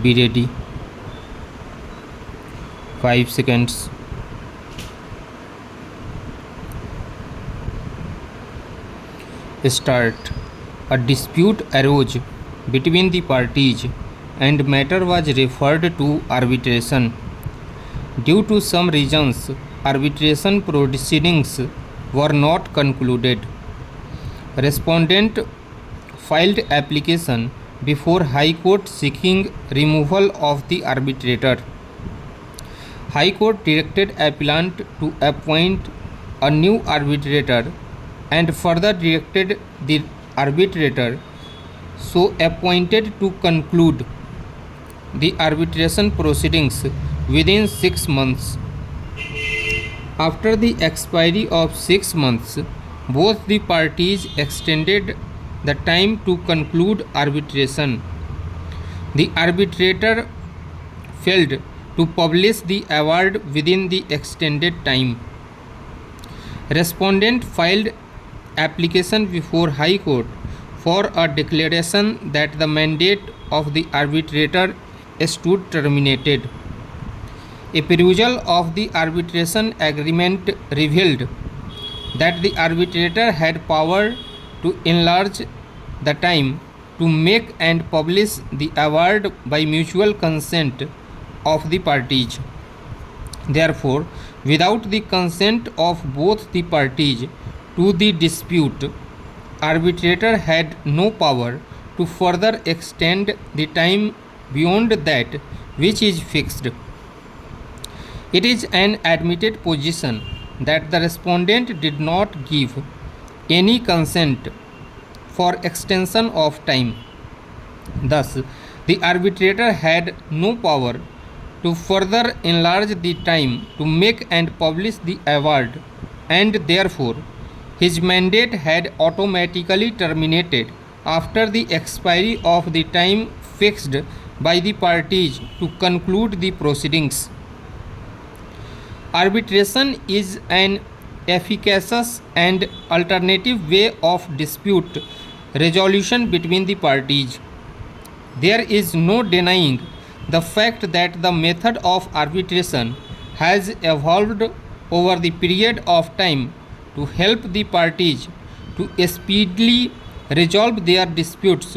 Be ready. 5 seconds. Start. A dispute arose between the parties and matter was referred to arbitration. Due to some reasons, arbitration proceedings were not concluded. Respondent filed application before High Court seeking removal of the arbitrator. High Court directed appellant to appoint a new arbitrator and further directed the arbitrator so appointed to conclude the arbitration proceedings within 6 months. After the expiry of 6 months, both the parties extended the time to conclude arbitration. The arbitrator failed to publish the award within the extended time. Respondent filed application before High Court for a declaration that the mandate of the arbitrator stood terminated. A perusal of the arbitration agreement revealed that the arbitrator had power to enlarge the time to make and publish the award by mutual consent of the parties. Therefore, without the consent of both the parties to the dispute, arbitrator had no power to further extend the time beyond that which is fixed. It is an admitted position that the respondent did not give any consent for extension of time. Thus, the arbitrator had no power to further enlarge the time to make and publish the award, and therefore his mandate had automatically terminated after the expiry of the time fixed by the parties to conclude the proceedings. Arbitration is an efficacious and alternative way of dispute resolution between the parties. There is no denying the fact that the method of arbitration has evolved over the period of time to help the parties to speedily resolve their disputes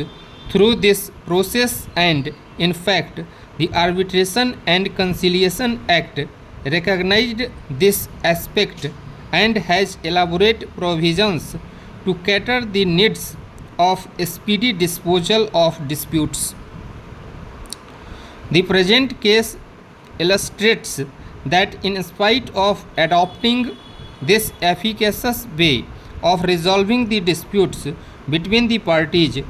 through this process, and in fact the Arbitration and Conciliation Act recognized this aspect and has elaborate provisions to cater the needs of speedy disposal of disputes. The present case illustrates that in spite of adopting this efficacious way of resolving the disputes between the parties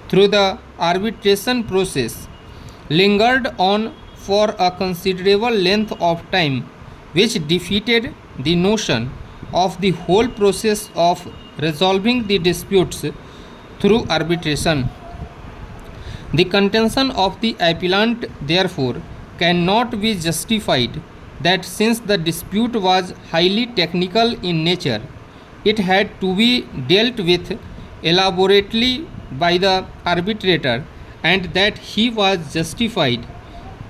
through the arbitration process lingered on for a considerable length of time, which defeated the notion of the whole process of resolving the disputes through arbitration. The contention of the appellant therefore cannot be justified that since the dispute was highly technical in nature, it had to be dealt with elaborately by the arbitrator, and that he was justified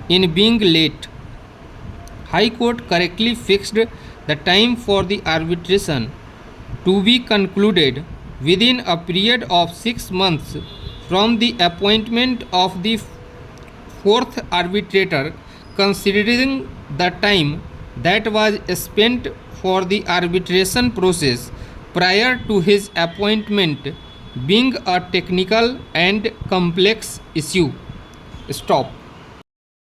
in being late. High Court correctly fixed the time for the arbitration to be concluded within a period of 6 months from the appointment of the fourth arbitrator, considering the time that was spent for the arbitration process prior to his appointment being a technical and complex issue. Stop.